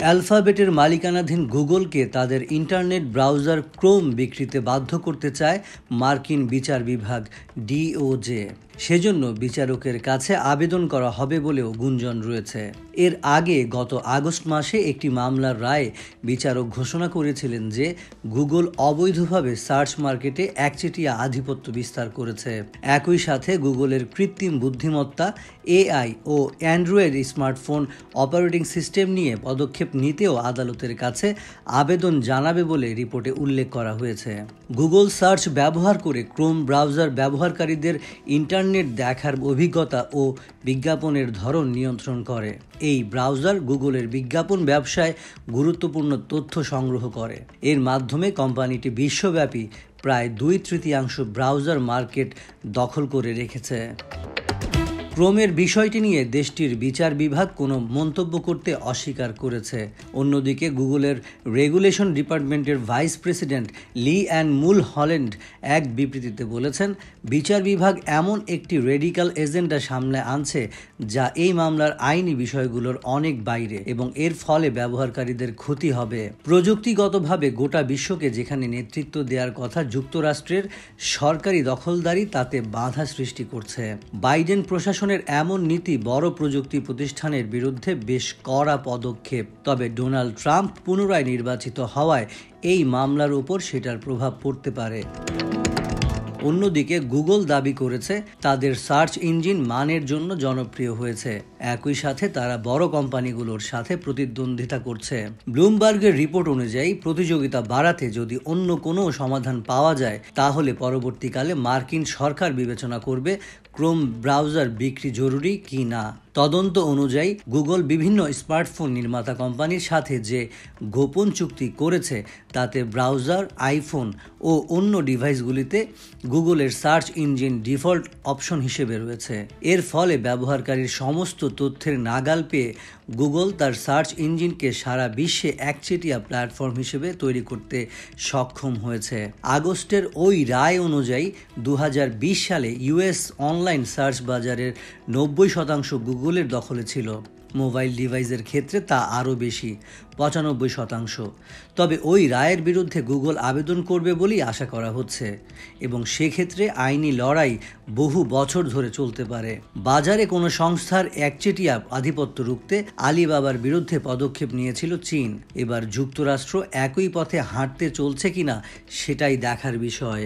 অ্যালফাবেটের মালিকানাধীন গুগলকে তাদের internet browser Chrome বিক্রিতে বাধ্য করতে চায় মার্কিন বিচার বিভাগ ডিওজে। সেজন্য বিচারকের কাছে আবেদন করা হবে বলেও গুঞ্জন রয়েছে। এর আগে গত আগস্ট মাসে একটি মামলার রায়ে বিচারক ঘোষণা করেছিলেন যে গুগল অবৈধভাবে সার্চ মার্কেটে একচেটিয়া আধিপত্য বিস্তার করেছে। একই সাথে গুগলের কৃত্রিম বুদ্ধিমত্তা, এআই ও অ্যান্ড্রয়েড স্মার্টফোন অপারেটিং সিস্টেম নিয়ে পদক্ষেপ নিতেও আদালতের কাছে আবেদন জানাবে বলে রিপোর্টে উল্লেখ করা হয়েছে। গুগল সার্চ ব্যবহার করে ক্রোম ব্রাউজার ব্যবহারকারীদের ইন্টারনেট দেখার অভিজ্ঞতা ও বিজ্ঞাপনের ধরন নিয়ন্ত্রণ করে। এই ব্রাউজার গুগলের বিজ্ঞাপন ব্যবসায় গুরুত্বপূর্ণ তথ্য সংগ্রহ করে। এর মাধ্যমে কোম্পানিটি বিশ্বব্যাপী প্রায় 2/3 ব্রাউজার মার্কেট দখল করে রেখেছে। ক্রোমের বিষয়টি নিয়ে দেশটির বিচার বিভাগ কোনো মন্তব্য করতে অস্বীকার করেছে। অন্যদিকে গুগলের রেগুলেশন ডিপার্টমেন্টের ভাইস প্রেসিডেন্ট লি অ্যান মুলহলেন্ড এক বিবৃতিতে বলেছেন, বিচার বিভাগ এমন একটি রেডিক্যাল এজেন্ডা সামনে আনছে যা এই মামলার আইনি বিষয়গুলোর অনেক বাইরে এবং এর ফলে ব্যবহারকারীদের ক্ষতি হবে। প্রযুক্তিগতভাবে গোটা বিশ্বকে যেখানে নেতৃত্ব দেওয়ার কথা যুক্তরাষ্ট্রের সরকারি দখলদারি, তাতে বাধা সৃষ্টি করছে। বাইডেন প্রশাসন এমন নীতি বড় প্রযুক্তি প্রতিষ্ঠানের বিরুদ্ধে বেশ কড়া পদক্ষেপ। তবে ডোনাল্ড ট্রাম্প পুনরায় নির্বাচিত হওয়ায় এই মামলার উপর সেটার প্রভাব পড়তে পারে। অন্যদিকে গুগল দাবি করেছে তাদের সার্চ ইঞ্জিন মানের জন্য জনপ্রিয় হয়েছে। একই সাথে তারা বড় কোম্পানিগুলোর সাথে প্রতিদ্বন্দ্বিতা করছে। ব্লুমবার্গের রিপোর্ট অনুযায়ী প্রতিযোগিতা বাড়াতে যদি অন্য কোনো সমাধান পাওয়া যায় তাহলে পরবর্তীকালে মার্কিন সরকার বিবেচনা করবে ক্রোম ব্রাউজার বিক্রি জরুরি কি না। তদন্ত অনুযায়ী গুগল বিভিন্ন স্মার্টফোন নির্মাতা কোম্পানির সাথে যে গোপন চুক্তি করেছে তাতে ব্রাউজার, আইফোন ও অন্য ডিভাইসগুলিতে গুগলের সার্চ ইঞ্জিন ডিফল্ট অপশন হিসেবে রয়েছে। এর ফলে ব্যবহারকারীর সমস্ত তথ্যের নাগাল পেয়ে গুগল তার সার্চ ইঞ্জিনকে সারা বিশ্বে একচেটিয়া প্ল্যাটফর্ম হিসেবে তৈরি করতে সক্ষম হয়েছে। আগস্টের ওই রায় অনুযায়ী 2020 সালে ইউএস অনলাইন সার্চ বাজারের 90% গুগলের দখলে ছিল। মোবাইল ডিভাইসের ক্ষেত্রে তা আরও বেশি, 95%। তবে ওই রায়ের বিরুদ্ধে গুগল আবেদন করবে বলেই আশা করা হচ্ছে এবং সেক্ষেত্রে আইনি লড়াই বহু বছর ধরে চলতে পারে। বাজারে কোনো সংস্থার একচেটিয়া আধিপত্য রুখতে আলিবাবার বিরুদ্ধে পদক্ষেপ নিয়েছিল চীন। এবার যুক্তরাষ্ট্র একই পথে হাঁটতে চলছে কিনা সেটাই দেখার বিষয়।